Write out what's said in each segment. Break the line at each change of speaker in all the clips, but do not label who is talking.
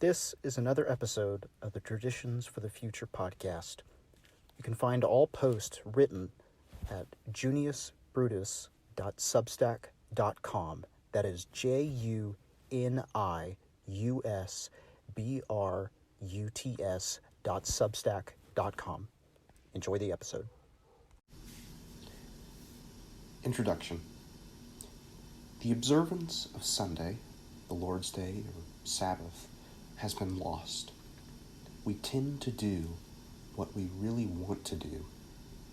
This is another episode of the Traditions for the Future podcast. You can find all posts written at juniusbrutus.substack.com. That is JUNIUSBRUTS.substack.com. Enjoy the episode.
Introduction. The observance of Sunday, the Lord's Day, or Sabbath, has been lost. We tend to do what we really want to do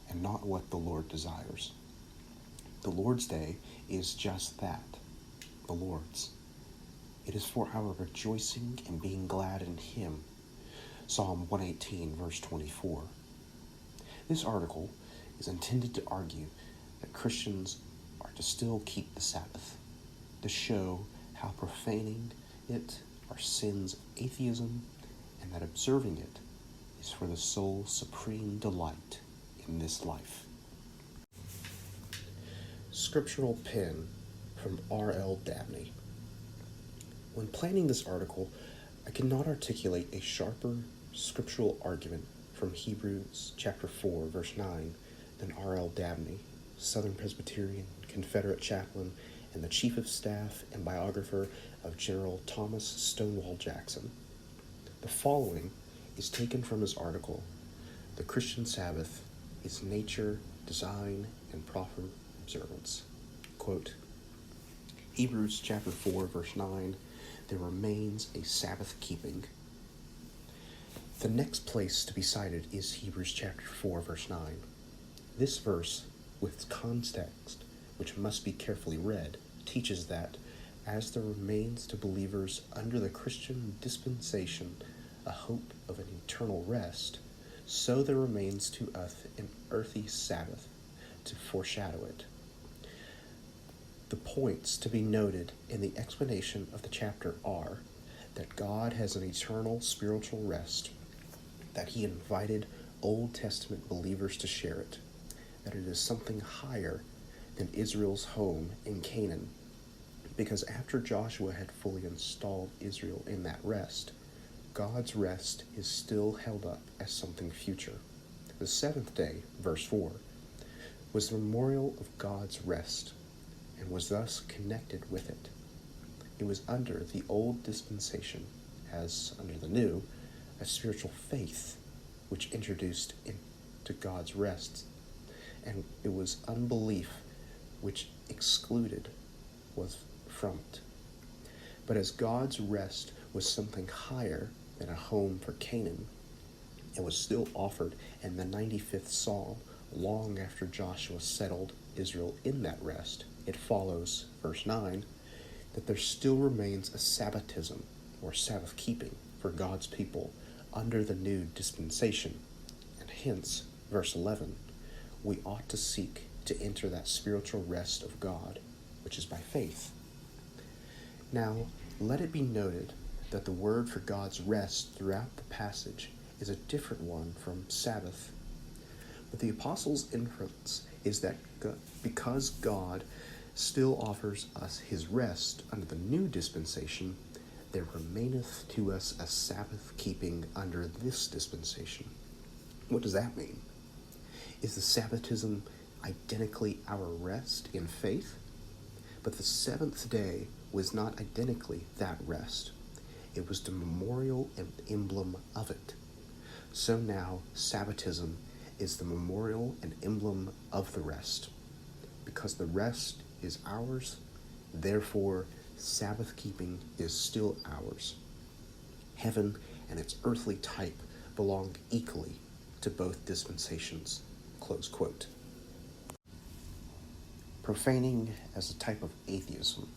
and not what the Lord desires. The Lord's Day is just that, the Lord's. It is for our rejoicing and being glad in Him. Psalm 118, verse 24. This article is intended to argue that Christians are to still keep the Sabbath, to show how profaning it are sins of atheism, and that observing it is for the soul's supreme delight in this life. Scriptural pen from R.L. Dabney. When planning this article, I could not articulate a sharper scriptural argument from Hebrews chapter 4, verse 9 than R.L. Dabney, Southern Presbyterian, Confederate chaplain, and the chief of staff and biographer of General Thomas Stonewall Jackson. The following is taken from his article, The Christian Sabbath, Its Nature, Design, and Proper Observance. Quote, Hebrews chapter 4, verse 9, there remains a Sabbath keeping. The next place to be cited is Hebrews chapter 4, verse 9. This verse, with its context, which must be carefully read, teaches that, as there remains to believers under the Christian dispensation a hope of an eternal rest, so there remains to us an earthly Sabbath to foreshadow it. The points to be noted in the explanation of the chapter are that God has an eternal spiritual rest, that He invited Old Testament believers to share it, that it is something higher than Israel's home in Canaan, because after Joshua had fully installed Israel in that rest, God's rest is still held up as something future. The seventh day, verse 4, was the memorial of God's rest, and was thus connected with it. It was under the old dispensation, as under the new, a spiritual faith which introduced into God's rest, and it was unbelief which excluded was from it. But as God's rest was something higher than a home for Canaan, it was still offered in the 95th Psalm long after Joshua settled Israel in that rest. It follows, verse 9, that there still remains a Sabbatism, or Sabbath keeping, for God's people under the new dispensation. And hence, verse 11, we ought to seek to enter that spiritual rest of God, which is by faith. Now, let it be noted that the word for God's rest throughout the passage is a different one from Sabbath. But the apostle's inference is that because God still offers us His rest under the new dispensation, there remaineth to us a Sabbath keeping under this dispensation. What does that mean? Is the Sabbatism identically our rest in faith? But the seventh day was not identically that rest. It was the memorial and emblem of it. So now Sabbatism is the memorial and emblem of the rest. Because the rest is ours, therefore Sabbath keeping is still ours. Heaven and its earthly type belong equally to both dispensations. Close quote. Profaning as a type of atheism.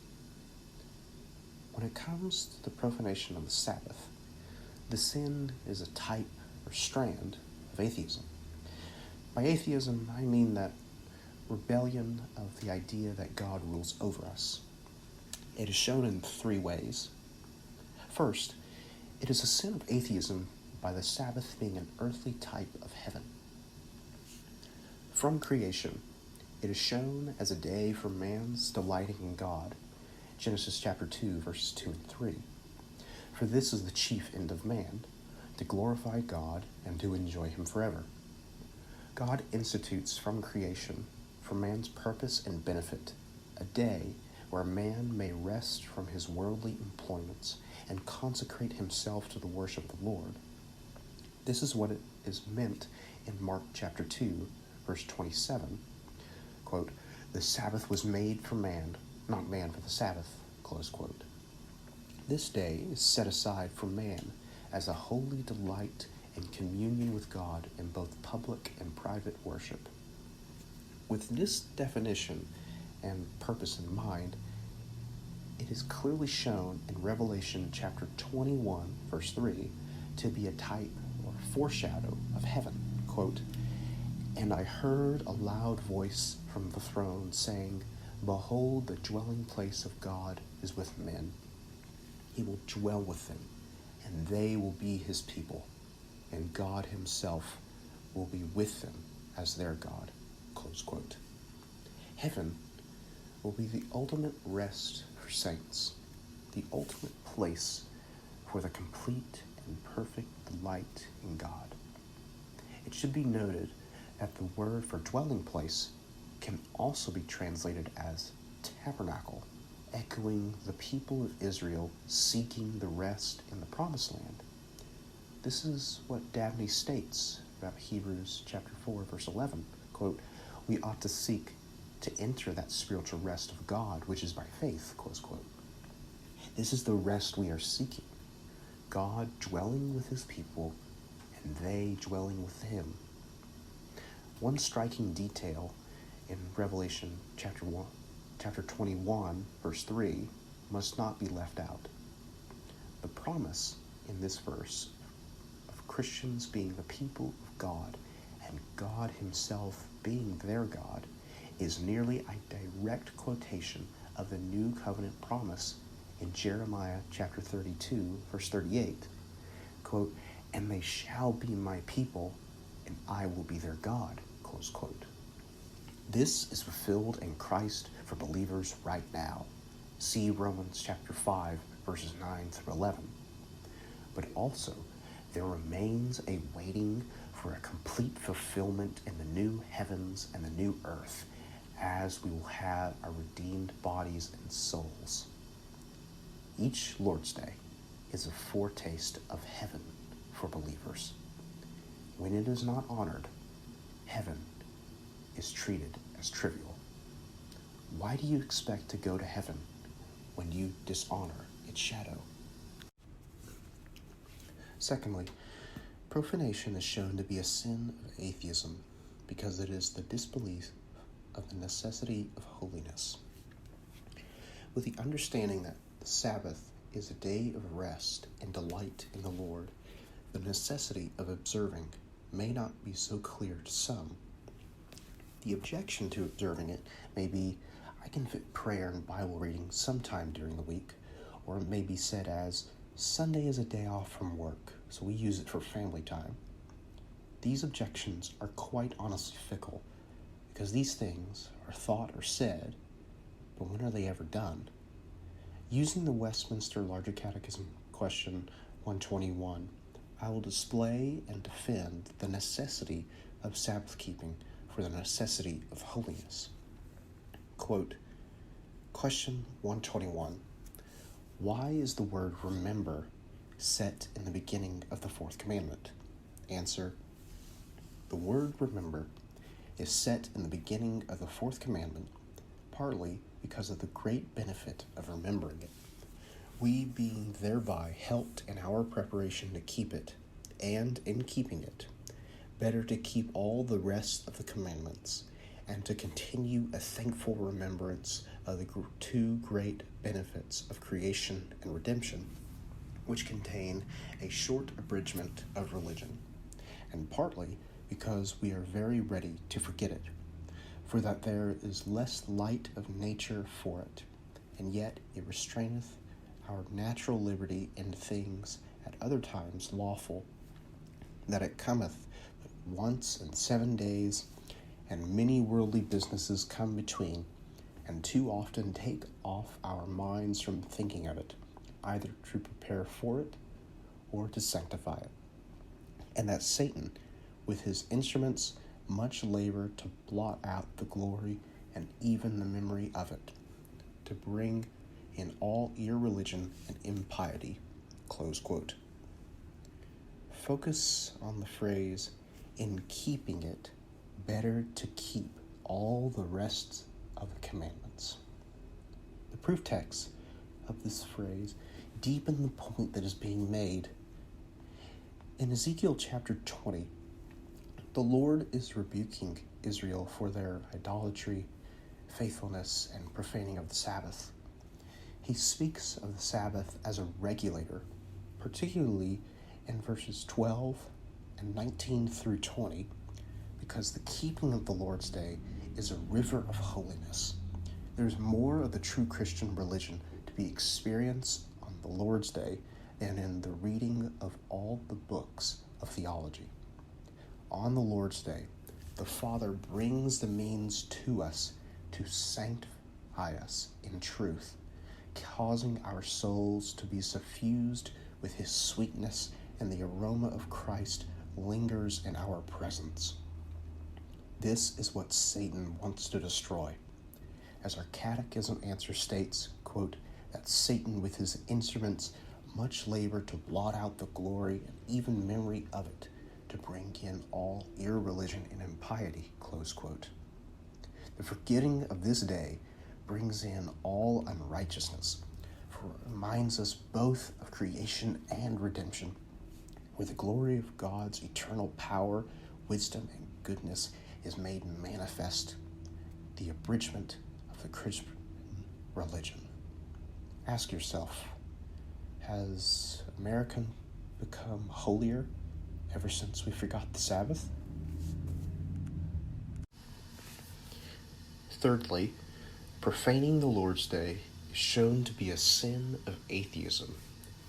When it comes to the profanation of the Sabbath, the sin is a type or strand of atheism. By atheism, I mean that rebellion of the idea that God rules over us. It is shown in three ways. First, it is a sin of atheism by the Sabbath being an earthly type of heaven. From creation, it is shown as a day for man's delighting in God, Genesis chapter 2, verses 2 and 3. For this is the chief end of man, to glorify God and to enjoy him forever. God institutes from creation, for man's purpose and benefit, a day where man may rest from his worldly employments and consecrate himself to the worship of the Lord. This is what it is meant in Mark chapter 2, verse 27. Quote, "The Sabbath was made for man, not man for the Sabbath." Close quote. This day is set aside for man as a holy delight and communion with God in both public and private worship. With this definition and purpose in mind, it is clearly shown in Revelation chapter 21, verse 3, to be a type or foreshadow of heaven. Quote, "And I heard a loud voice from the throne saying, 'Behold, the dwelling place of God is with men. He will dwell with them, and they will be his people, and God himself will be with them as their God.'" Close quote. Heaven will be the ultimate rest for saints, the ultimate place for the complete and perfect delight in God. It should be noted that the word for dwelling place can also be translated as tabernacle, echoing the people of Israel seeking the rest in the promised land. This is what Dabney states about Hebrews chapter 4, verse 11. Quote, "We ought to seek to enter that spiritual rest of God, which is by faith." Close quote. This is the rest we are seeking. God dwelling with his people and they dwelling with him. One striking detail in Revelation chapter 21, verse 3, must not be left out. The promise in this verse of Christians being the people of God and God himself being their God is nearly a direct quotation of the new covenant promise in Jeremiah chapter 32, verse 38. Quote, "And they shall be my people, and I will be their God." Close quote. This is fulfilled in Christ for believers right now. See Romans chapter 5, verses 9 through 11. But also, there remains a waiting for a complete fulfillment in the new heavens and the new earth, as we will have our redeemed bodies and souls. Each Lord's Day is a foretaste of heaven for believers. When it is not honored, heaven is treated as trivial. Why do you expect to go to heaven when you dishonor its shadow? Secondly, profanation is shown to be a sin of atheism because it is the disbelief of the necessity of holiness. With the understanding that the Sabbath is a day of rest and delight in the Lord, the necessity of observing may not be so clear to some. The objection to observing it may be, I can fit prayer and Bible reading sometime during the week, or it may be said as, Sunday is a day off from work, so we use it for family time. These objections are quite honestly fickle, because these things are thought or said, but when are they ever done? Using the Westminster Larger Catechism question 121, I will display and defend the necessity of Sabbath keeping for the necessity of holiness. Quote, question 121, why is the word remember set in the beginning of the fourth commandment? Answer, the word remember is set in the beginning of the fourth commandment, partly because of the great benefit of remembering it, we being thereby helped in our preparation to keep it, and in keeping it, better to keep all the rest of the commandments, and to continue a thankful remembrance of the two great benefits of creation and redemption, which contain a short abridgment of religion, and partly because we are very ready to forget it, for that there is less light of nature for it, and yet it restraineth our natural liberty in things at other times lawful, that it cometh but once in 7 days, and many worldly businesses come between, and too often take off our minds from thinking of it, either to prepare for it or to sanctify it, and that Satan, with his instruments, much labor to blot out the glory and even the memory of it, to bring in all irreligion and impiety. Close quote. Focus on the phrase, in keeping it, better to keep all the rest of the commandments. The proof texts of this phrase deepen the point that is being made. In Ezekiel chapter 20, the Lord is rebuking Israel for their idolatry, faithfulness, and profaning of the Sabbath. He speaks of the Sabbath as a regulator, particularly in verses 12 and 19 through 20, because the keeping of the Lord's Day is a river of holiness. There's more of the true Christian religion to be experienced on the Lord's Day than in the reading of all the books of theology. On the Lord's Day, the Father brings the means to us to sanctify us in truth, causing our souls to be suffused with his sweetness, and the aroma of Christ lingers in our presence. This is what Satan wants to destroy. As our catechism answer states, quote, that Satan with his instruments much labor to blot out the glory and even memory of it, to bring in all irreligion and impiety, close quote. The forgetting of this day brings in all unrighteousness, for it reminds us both of creation and redemption, where the glory of God's eternal power, wisdom, and goodness is made manifest, the abridgment of the Christian religion. Ask yourself, has America become holier ever since we forgot the Sabbath? Thirdly, profaning the Lord's Day is shown to be a sin of atheism,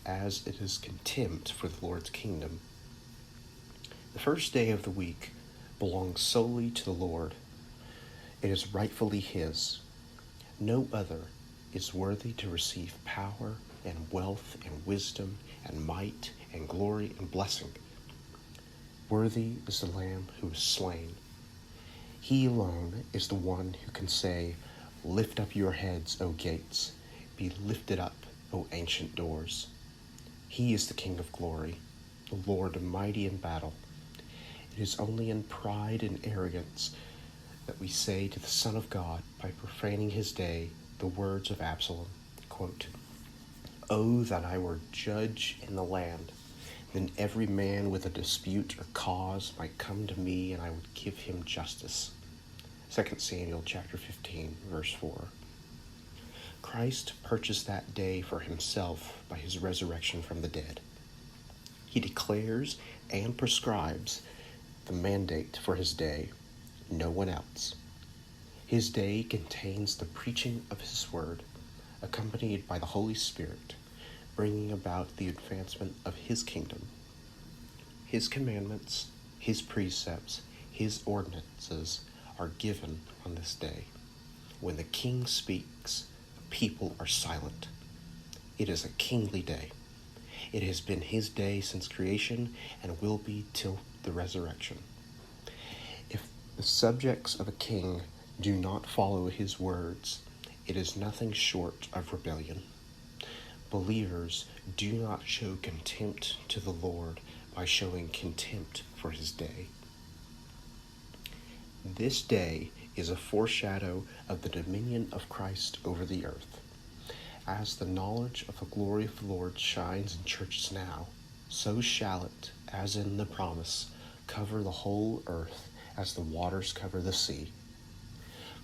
as it is contempt for the Lord's kingdom. The first day of the week belongs solely to the Lord. It is rightfully his. No other is worthy to receive power and wealth and wisdom and might and glory and blessing. Worthy is the Lamb who is slain. He alone is the one who can say, "Lift up your heads, O gates. Be lifted up, O ancient doors." He is the King of glory, the Lord mighty in battle. It is only in pride and arrogance that we say to the Son of God, by profaning his day, the words of Absalom, quote, "Oh, that I were judge in the land, then every man with a dispute or cause might come to me, and I would give him justice." 2 Samuel chapter 15, verse 4. Christ purchased that day for himself by his resurrection from the dead. He declares and prescribes the mandate for his day, no one else. His day contains the preaching of his word, accompanied by the Holy Spirit, bringing about the advancement of his kingdom. His commandments, his precepts, his ordinances are given on this day. When the king speaks, people are silent. It is a kingly day. It has been his day since creation and will be till the resurrection. If the subjects of a king do not follow his words, it is nothing short of rebellion. Believers do not show contempt to the Lord by showing contempt for his day. This day is a foreshadow of the dominion of Christ over the earth. As the knowledge of the glory of the Lord shines in churches now, so shall it, as in the promise, cover the whole earth as the waters cover the sea.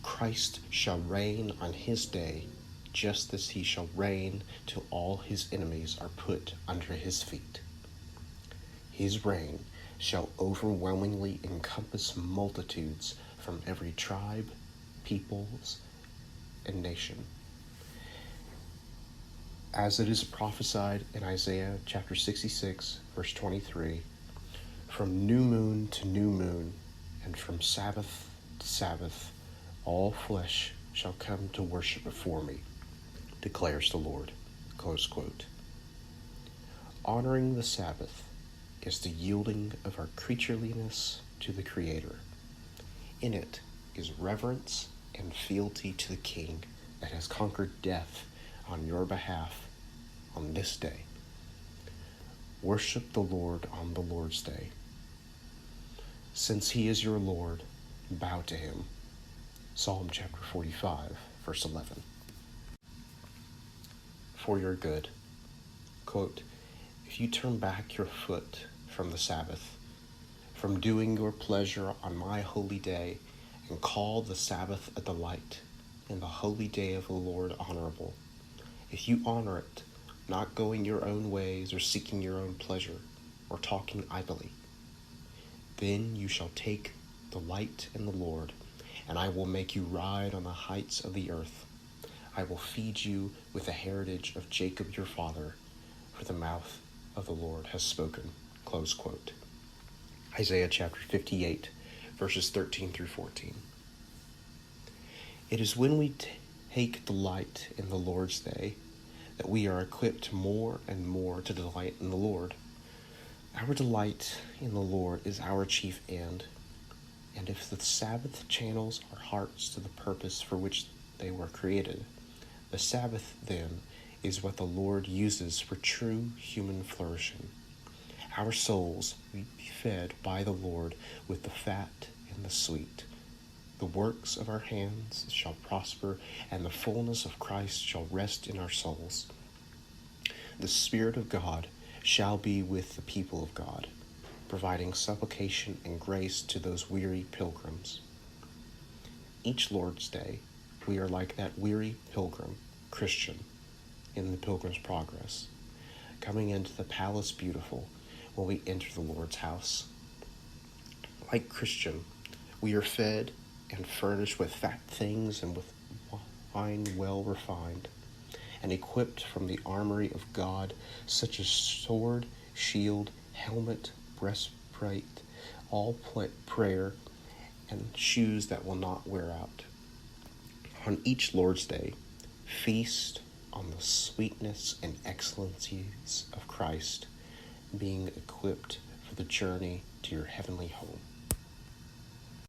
Christ shall reign on his day, just as he shall reign till all his enemies are put under his feet. His reign shall overwhelmingly encompass multitudes from every tribe, peoples, and nation. As it is prophesied in Isaiah chapter 66, verse 23, "From new moon to new moon, and from Sabbath to Sabbath, all flesh shall come to worship before me, declares the Lord." Close quote. Honoring the Sabbath is the yielding of our creatureliness to the Creator. In it is reverence and fealty to the King that has conquered death on your behalf on this day. Worship the Lord on the Lord's day. Since he is your Lord, bow to him. Psalm chapter 45, verse 11. For your good. Quote, if you turn back your foot from the Sabbath, from doing your pleasure on my holy day, and call the Sabbath a delight, and the holy day of the Lord honorable, if you honor it, not going your own ways or seeking your own pleasure, or talking idly, then you shall take delight in the Lord, and I will make you ride on the heights of the earth. I will feed you with the heritage of Jacob your father, for the mouth of the Lord has spoken. Close quote. Isaiah chapter 58, verses 13 through 14. It is when we take delight in the Lord's day that we are equipped more and more to delight in the Lord. Our delight in the Lord is our chief end, and if the Sabbath channels our hearts to the purpose for which they were created, the Sabbath, then, is what the Lord uses for true human flourishing. Our souls will be fed by the Lord with the fat and the sweet. The works of our hands shall prosper, and the fullness of Christ shall rest in our souls. The Spirit of God shall be with the people of God, providing supplication and grace to those weary pilgrims. Each Lord's Day, we are like that weary pilgrim, Christian, in the Pilgrim's Progress, coming into the palace beautiful when we enter the Lord's house. Like Christian, we are fed and furnished with fat things and with wine well refined, and equipped from the armory of God, such as sword, shield, helmet, breastplate, all prayer, and shoes that will not wear out. On each Lord's Day, feast on the sweetness and excellencies of Christ, being equipped for the journey to your heavenly home.